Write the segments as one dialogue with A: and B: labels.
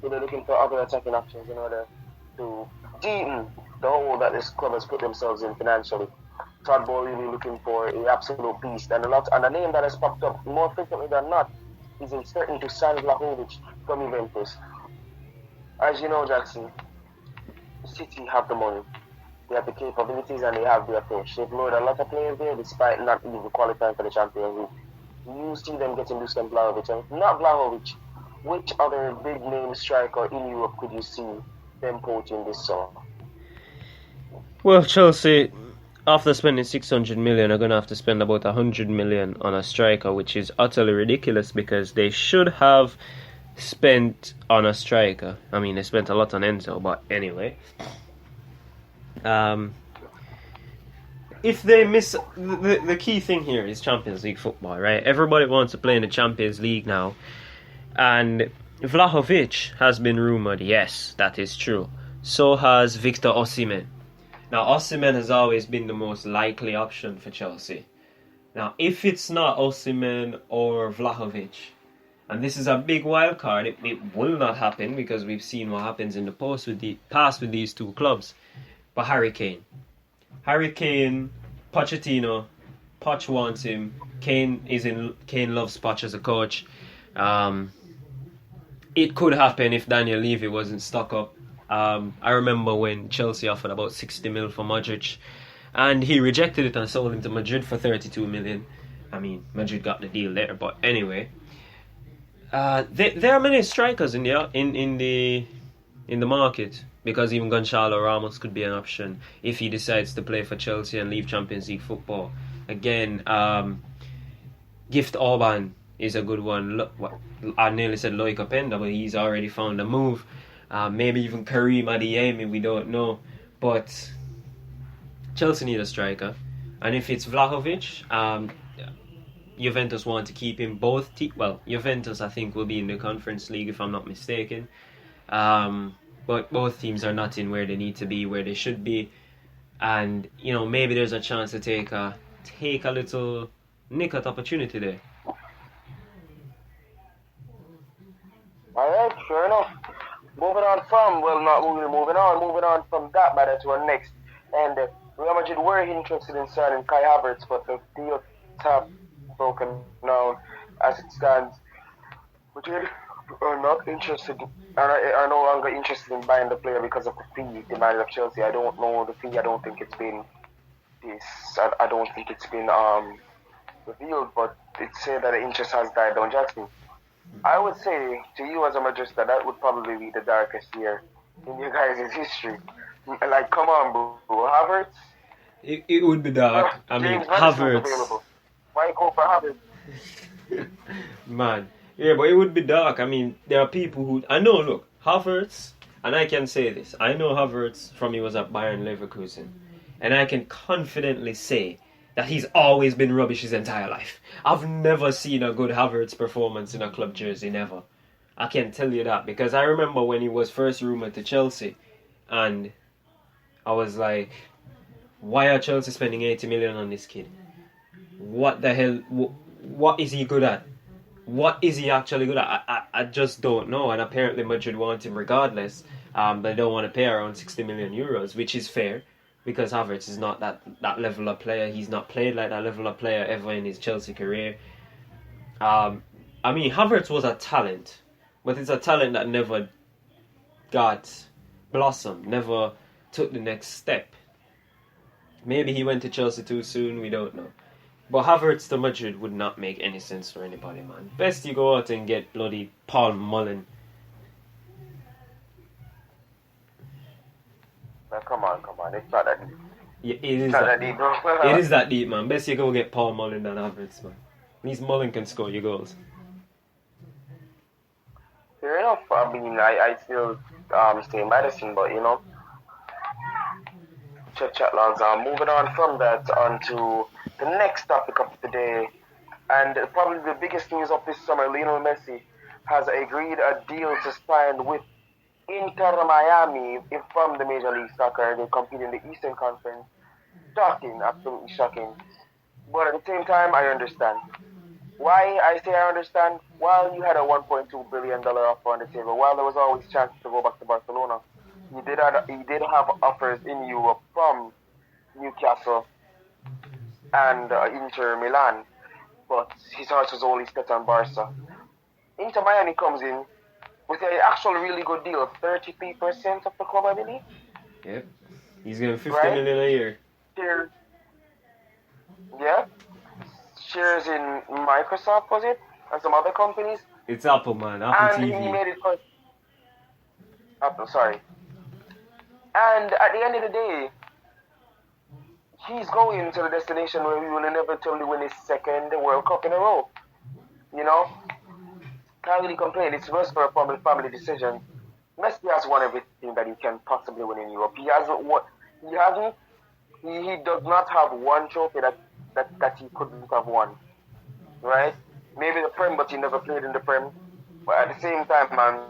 A: they're looking for other attacking options in order to deepen the hole that this club has put themselves in financially. Todd Bowley really looking for a absolute beast, and a name that has popped up more frequently than not is a certain Dusan Vlahovic from Juventus. As you know, Jackson, City have the money, they have the capabilities, and they have the approach. They've lured a lot of players there despite not even qualifying for the Champions League. You see them getting Dusan Vlahovic, and not Vlahovic. Which other big name striker in Europe could you see them poaching this summer?
B: Well, Chelsea, after spending 600 million, are going to have to spend about 100 million on a striker, which is utterly ridiculous because they should have spent on a striker. I mean, they spent a lot on Enzo, but anyway. If they miss... The key thing here is Champions League football, right? Everybody wants to play in the Champions League now. And Vlahovic has been rumoured. Yes, that is true. So has Victor Osimhen. Now, Osimhen has always been the most likely option for Chelsea. Now, if it's not Osimhen or Vlahovic, and this is a big wild card, it will not happen because we've seen what happens in the past with these two clubs. But Harry Kane, Pochettino, Poch wants him. Kane loves Poch as a coach. It could happen if Daniel Levy wasn't stuck up. I remember when Chelsea offered about 60 mil for Modric, and he rejected it and sold him to Madrid for 32 million. I mean, Madrid got the deal there, but anyway, there are many strikers in the market, because even Gonçalo Ramos could be an option if he decides to play for Chelsea and leave Champions League football. Again, Gift Orban is a good one. I nearly said Loic Openda, but he's already found a move. Maybe even Karim Adeyemi, we don't know. But Chelsea need a striker. And if it's Vlahovic, Juventus want to keep him. Juventus, I think, will be in the Conference League, if I'm not mistaken. But both teams are not in where they need to be, where they should be. And, maybe there's a chance to take a little nick at opportunity there.
A: Alright, sure enough. Moving on from that matter to our next. And Real Madrid were interested in signing Kai Havertz, but the deal have broken down as it stands. Madrid are not interested, are no longer interested in buying the player because of the fee demanded of Chelsea. I don't know the fee. I don't think it's been revealed, but it said that the interest has died down. Jackson, I would say to you as a Madrista, that would probably be the darkest year in your guys' history. Like, come on, bro. Havertz?
B: It would be dark. I mean, Havertz.
A: Why go for Havertz?
B: Man. Yeah, but it would be dark. I mean, there are people who... I know, look, Havertz, and I can say this. I know Havertz from he was at Bayern Leverkusen. And I can confidently say that he's always been rubbish his entire life. I've never seen a good Havertz performance in a club jersey, never. I can tell you that, because I remember when he was first rumoured to Chelsea, and I was like, why are Chelsea spending 80 million on this kid? What the hell? What is he good at? What is he actually good at? I just don't know, and apparently Madrid want him regardless. They don't want to pay around 60 million euros, which is fair. Because Havertz is not that level of player. He's not played like that level of player ever in his Chelsea career. I mean, Havertz was a talent. But it's a talent that never got blossomed. Never took the next step. Maybe he went to Chelsea too soon. We don't know. But Havertz to Madrid would not make any sense for anybody, man. Best you go out and get bloody Paul Mullen.
A: Come on. It's not that deep.
B: Yeah, it is that deep, bro. It is that deep, man. Best you go get Paul Mullen than Havertz, man. At least Mullen can score your goals.
A: Fair enough. I mean, I still stay in Madison, but chat logs. Moving on from that onto the next topic of the day, and probably the biggest news of this summer. Lionel Messi has agreed a deal to sign with Inter Miami from the Major League Soccer. They compete in the Eastern Conference. Shocking, absolutely shocking. But at the same time, I understand. Why I say I understand? While you had a $1.2 billion offer on the table, while there was always chance to go back to Barcelona, he did have offers in Europe from Newcastle and Inter Milan, but his heart was only set on Barca. Inter Miami comes in with an actual really good deal, 33% of the club, I believe.
B: Yep. He's getting 50
A: Right?
B: million a year.
A: Shares, yeah, shares in Microsoft, was it, and some other companies,
B: It's Apple, man. Apple
A: and he
B: TV.
A: made it for Apple. Sorry. And at the end of the day, he's going to the destination where he will inevitably win his second World Cup in a row. You know, can't really complain. It's just for a family decision. Messi has won everything that he can possibly win in Europe. He hasn't won. He hasn't. He does not have one trophy that he couldn't have won. Right? Maybe the Prem, but he never played in the Prem. But at the same time, man,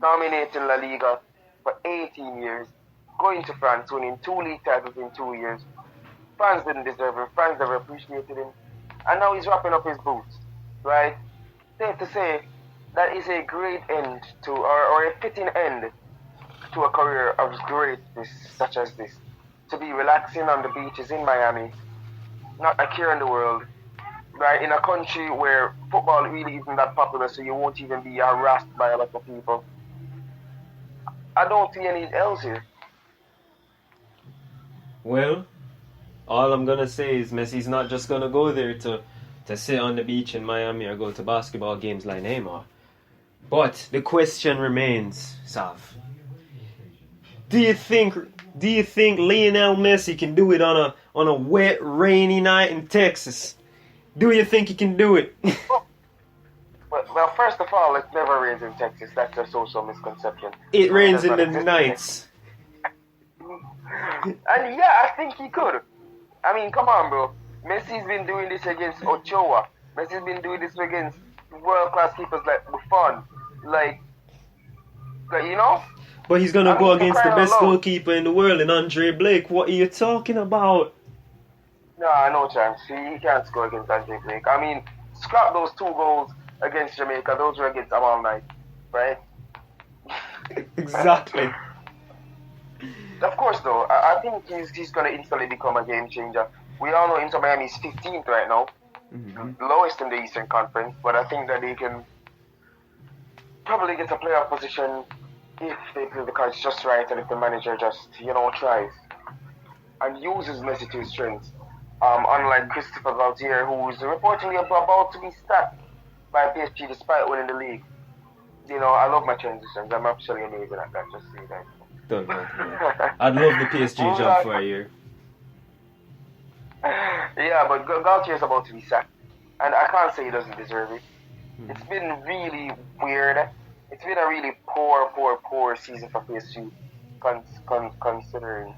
A: dominating La Liga for 18 years, going to France, winning 2 league titles in 2 years. Fans didn't deserve him. Fans never appreciated him. And now he's wrapping up his boots. Right? Safe to say, that is a great end to, or a fitting end to a career of greatness such as this. To be relaxing on the beaches in Miami, not a care in the world, right? In a country where football really isn't that popular, so you won't even be harassed by a lot of people. I don't see anything else here.
B: Well, all I'm gonna say is Messi's not just gonna go there to sit on the beach in Miami or go to basketball games like Neymar. But the question remains, Sav. Do you think Lionel Messi can do it on a wet, rainy night in Texas? Do you think he can do it?
A: Well, first of all, it never rains in Texas. That's a social misconception.
B: It rains in the nights.
A: And yeah, I think he could. I mean, come on, bro. Messi's been doing this against Ochoa. Messi's been doing this against world-class keepers like Buffon. Like, you know?
B: But he's gonna go against the best goalkeeper in the world, and Andre Blake. What are you talking about?
A: Nah, no chance. He can't score against Andre Blake. I mean, scrap those 2 goals against Jamaica. Those were against Amal Knight, right?
B: Exactly.
A: Of course, though, I think he's going to instantly become a game changer. We all know Inter Miami is 15th right now, lowest in the Eastern Conference, but I think that they can probably get a playoff position if they play the cards just right and if the manager just, tries and uses Messi to his strengths. Unlike Christopher Galtier, who is reportedly about to be sacked by PSG despite winning the league. I love my transitions. I'm absolutely amazing at that, just so you guys know.
B: Don't know. I'd love the PSG job for a year.
A: Yeah, but Galtier is about to be sacked. And I can't say he doesn't deserve it. It's been really weird. It's been a really poor season for PSG, considering.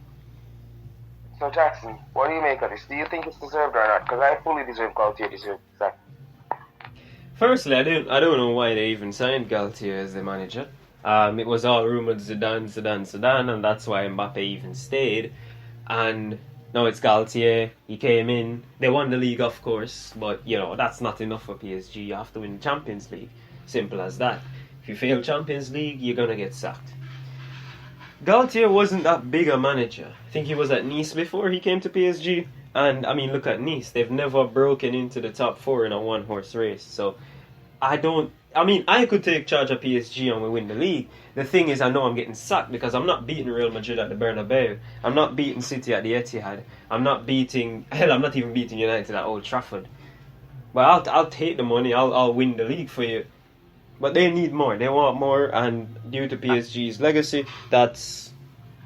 A: So Jackson, what do you make of this? Do you think it's deserved or not? Because I fully deserve Galtier deserved sack.
B: Firstly, I don't know why they even signed Galtier as the manager. It was all rumored Zidane, and that's why Mbappe even stayed. And now it's Galtier. He came in. They won the league, of course, but that's not enough for PSG. You have to win the Champions League. Simple as that. If you fail Champions League, you're gonna get sacked. Galtier wasn't that big a manager. I think he was at Nice before he came to PSG. And, I mean, look at Nice. They've never broken into the top 4 in a one-horse race. So, I could take charge of PSG and we win the league. The thing is, I know I'm getting sacked because I'm not beating Real Madrid at the Bernabeu. I'm not beating City at the Etihad. I'm not even beating United at Old Trafford. But I'll take the money. I'll win the league for you. But they need more. They want more, and due to PSG's legacy, that's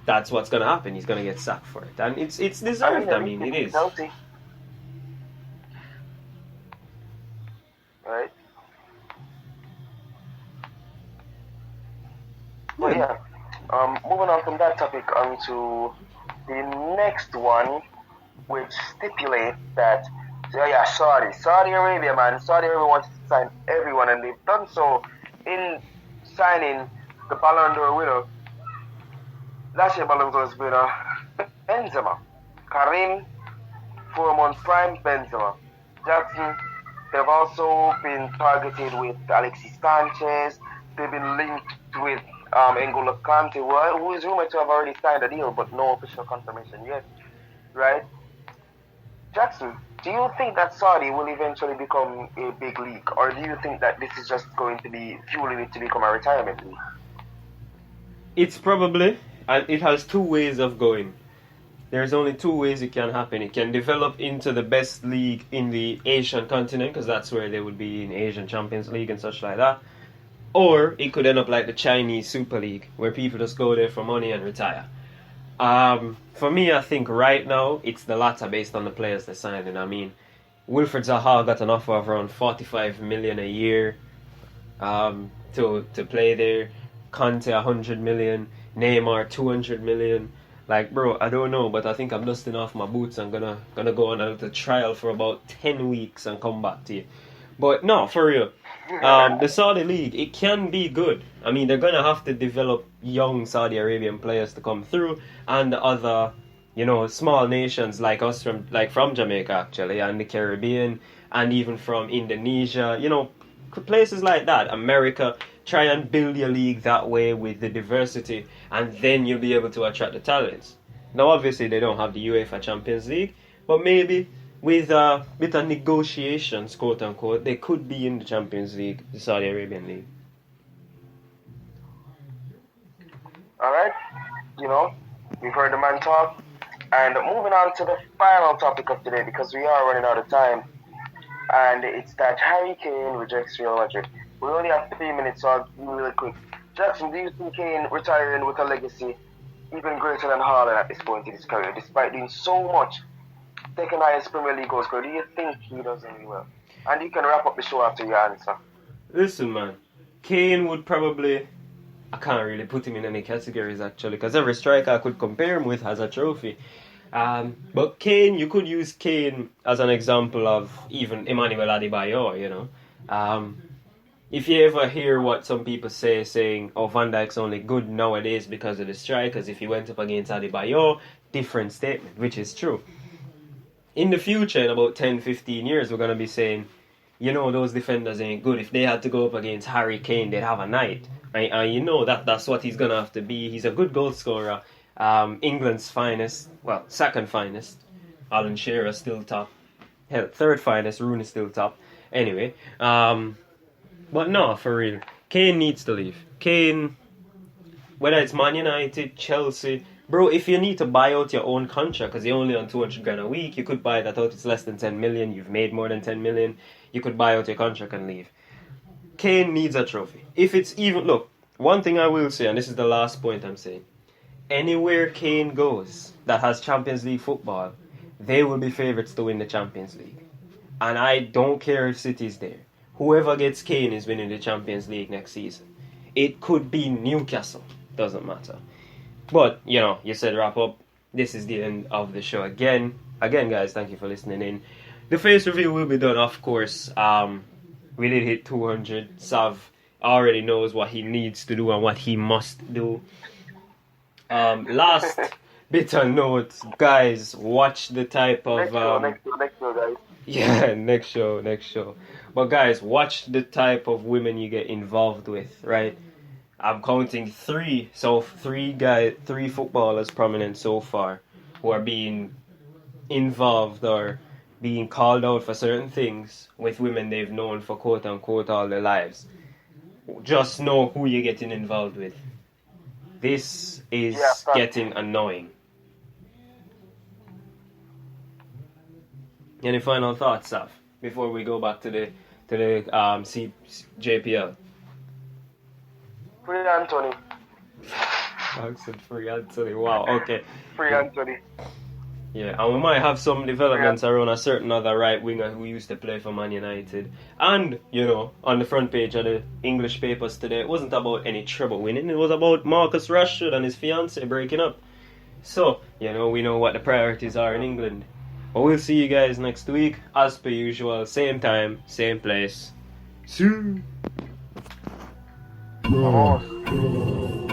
B: what's going to happen. He's going to get sacked for it, and it's deserved. I mean, it is.
A: Healthy. Right. But yeah, moving on from that topic onto the next one, which stipulates that. So yeah, Saudi Arabia, man. Saudi Arabia wants to sign everyone, and they've done so in signing the Ballon d'Or winner. Last year, Ballon d'Or winner Benzema, Karim, 4 months prime Benzema. Jackson, They've also been targeted with Alexis Sanchez. They've been linked with N'Golo Kante, who is rumored to have already signed a deal, but no official confirmation yet, right? Jackson, do you think that Saudi will eventually become a big league, or do you think that this is just going to be fueling it to become a retirement league?
B: It's probably, and it has two ways of going. There's only two ways it can happen. It can develop into the best league in the Asian continent, because that's where they would be in Asian Champions League and such like that. Or it could end up like the Chinese Super League, where people just go there for money and retire. For me, I think right now it's the latter based on the players they're signing. I mean, Wilfred Zaha got an offer of around 45 million a year to play there. Kante 100 million, Neymar 200 million. Like, bro, I don't know, but I think I'm dusting off my boots. I'm gonna go on a little trial for about 10 weeks and come back to you. But no, for real. The Saudi League, it can be good. I mean, they're going to have to develop young Saudi Arabian players to come through, and other, small nations like us from Jamaica, actually, and the Caribbean, and even from Indonesia, places like that. America, try and build your league that way with the diversity, and then you'll be able to attract the talents. Now, obviously, they don't have the UEFA Champions League, but maybe with a bit of negotiations, quote unquote, they could be in the Champions League, the Saudi Arabian League.
A: Alright, we've heard the man talk. And moving on to the final topic of today, because we are running out of time. And it's that Harry Kane rejects Real Madrid. We only have 3 minutes, so I'll be really quick. Jackson, do you see Kane retiring with a legacy even greater than Haaland at this point in his career, despite doing so much? Second highest Premier League goal scorer. Do you think he does any well? And you can wrap up the show after your answer.
B: Listen, man. Kane would probably... I can't really put him in any categories, actually, because every striker I could compare him with has a trophy. But Kane, you could use Kane as an example of even Emmanuel Adebayor, If you ever hear what some people saying, Van Dijk's only good nowadays because of the strikers, if he went up against Adebayor, different statement, which is true. In the future, in about 10, 15 years, we're going to be saying, those defenders ain't good. If they had to go up against Harry Kane, they'd have a night. And that's what he's going to have to be. He's a good goal scorer. England's finest, second finest. Alan Shearer still top. Hell, third finest, Rooney still top. Anyway, but no, for real. Kane needs to leave. Kane, whether it's Man United, Chelsea... Bro, if you need to buy out your own contract, because you're only on 200 grand a week, you could buy that out. It's less than 10 million. You've made more than 10 million. You could buy out your contract and leave. Kane needs a trophy. If it's even... Look, one thing I will say, and this is the last point I'm saying. Anywhere Kane goes that has Champions League football, they will be favourites to win the Champions League. And I don't care if City's there. Whoever gets Kane is winning the Champions League next season. It could be Newcastle. Doesn't matter. But, you said wrap up. This is the end of the show again. Again, guys, thank you for listening in. The face review will be done, of course. We did hit 200. Sav already knows what he needs to do and what he must do. Last bit of note, guys, watch the type of...
A: Next show, guys.
B: Yeah, next show. But, guys, watch the type of women you get involved with, right? I'm counting 3. So 3 footballers prominent so far who are being involved or being called out for certain things with women they've known for quote unquote all their lives. Just know who you're getting involved with. This is getting annoying. Any final thoughts, Saf, before we go back to the JPL?
A: Free Anthony.
B: Free Anthony. Wow. Okay.
A: Free Anthony.
B: Yeah, and we might have some developments around a certain other right winger who used to play for Man United. And, on the front page of the English papers today, it wasn't about any treble winning. It was about Marcus Rashford and his fiancée breaking up. So, we know what the priorities are in England. But we'll see you guys next week. As per usual, same time, same place. See you.
A: Vamos.